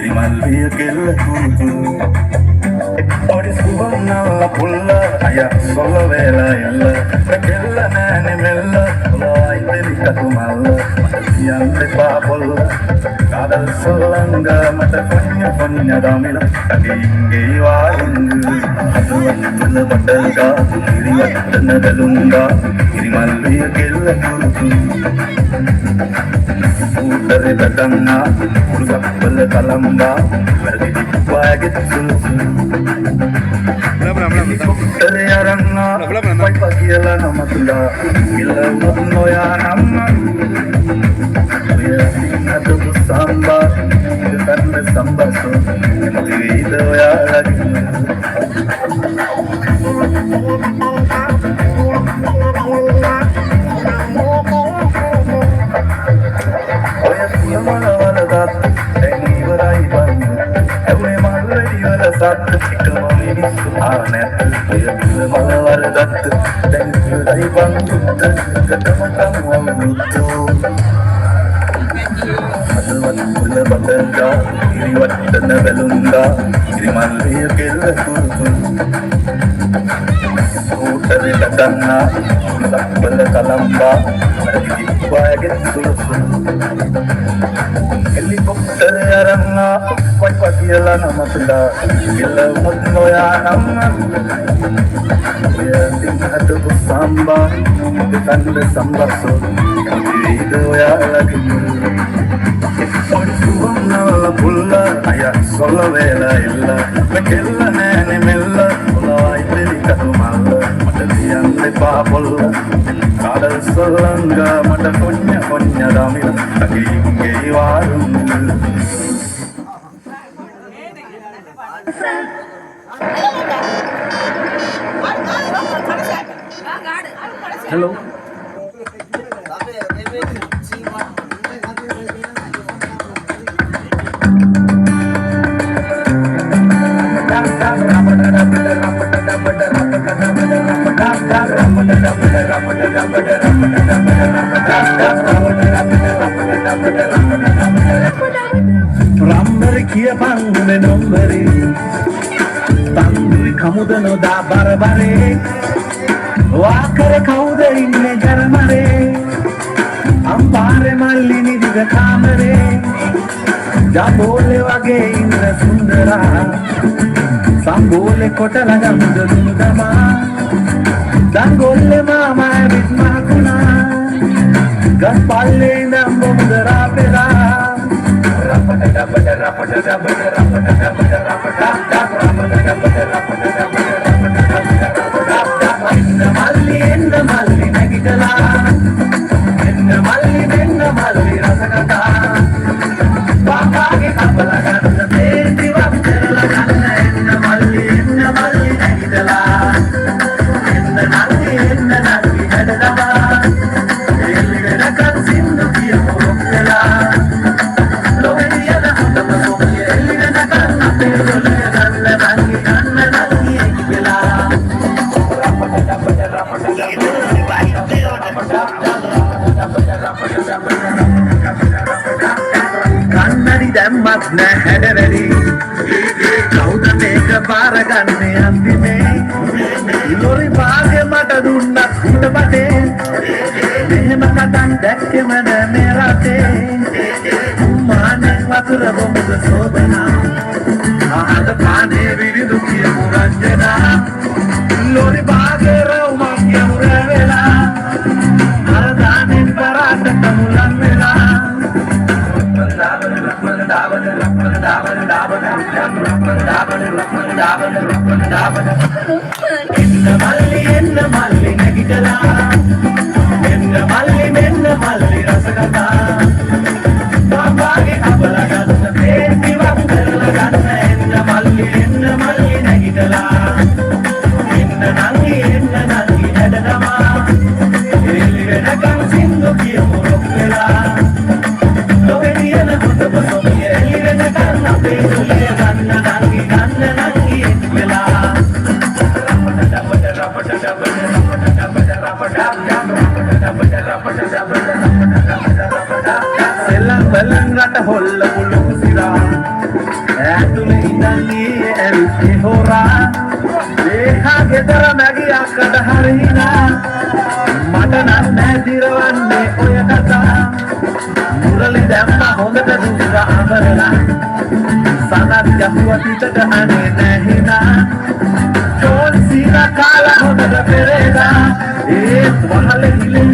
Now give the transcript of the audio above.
ඉරිමල්ලිය කෙල්ල කුරුතු ඔඩි සුවන්නල්ල පුල්ල අය සොල්ල වේලා එල්ල කෙල්ල නෑනෙ මෙල්ල ඔලයි දෙලිකතු මල්ල මට කියන්න එපා පොල්ල කාදල් සොල්ලංග මට කොන්න දමිල කගේ වාරුංග අතුවත්තල බටල්ගා ඉරිවත්තන දළුංගා ඉරිමල්ලිය කෙල්ල කුරුතු ඌතරෙ දඩන්නා උරුසප්පල කලම්බා වැරදි වාගෙත් සුසු හෙලිකොප්ටරේ අරන්නා වයිපා කියලා නමතුලා ගිල්ලවුත් නොයා නම්ම අදු සම්බා දෙන්න සම්බසෝ එමතිවීද ඔයාලගේ සත් එකම මිනිස්සු ආනැත් ඔය මලවර දත්ත දැන් ඉවරයි බංගුත් එකටම කම්වම් මුත්තෝ අදවත් කුල බතල්ගා ඉරිවත්තන බැලුන්ගා ඉරිමල්ලිය කෙල්ල කුරුතු ඌතරේ දඩන්නා උරුසප්පල කලම්බා වැරදි වාගෙත් සුළුසු හෙලිකොප්ටරේ අරන්නා වයිපා කියලා නමතුලා ගිල්ලවුත් නොයා නම්ම ඔය දිනහතු සම්බා දෙකන්ද සම්බස්සෝ ඉද ඔයාලගේ ඔඩි සුවන්නල්ල පුල්ල අය සොල්ල වේලා එල්ල කෙල්ල නෑනෙ මෙල්ල ඔලයි දෙලිකතු මල්ල මට කියන්න එපා පොල්ල කාදල් සොල්ලංග මට කොන්න දමිල කගේ වාරුංග Hello. Rambari kia pangune nombari Tanduri kamudano da barabare Wakare kauda inne jarmare Ambare malli nidiga kamare Jabole wage inne sundara Sambole kotala gamda dundama Dangolle mama vitma kuna Gaspalle nambo mudara pera Rapada rapada rapada rapada rapada rapada rapada rapada rapada rapada rapada enna malli nagitala enna malli rasakata baage kapala ganna peeti vakkarala ganna enna malli nagitala enna nalli hadadama elligana kan sindu kiya morokela loveriyada hotama sokiya elligana kan apelole ganna nalli ekela kannadi dammat na hadaveri kauda meka para ganne andime ilori baage mata dunna kudapate mehema katan dakkema na merate mane watura bomuda sobana ahada pane viridu kiya muranjana ilori baage raumanya muravela maradane parata tamulan vela enna malli nagitala enna malli rasakata baage kapala ganna peeti vakkarala ganna enna malli nagitala enna nalli hadadama elligana kan sindu kiya morokela loveriyana hotama sokiya elligana kan apelole ganna nalli ekela rapada rapada rapada rapada rapada rapada ඇතුළේ ඉඳන්නේ ඇවිත් හොරා ඒහා ගෙදර නැගී අක්කඩ හරිනා මට නම් නැදිරවන්නේ ඔය කතා මුරලි දැම්ම හොඳට දුක අමරලා සනත් ගැහුවා පිටට අනේ නැහිනා චෝල් සීනා කාලා හොඳට පෙරේනා ඒත් වහල හිලේ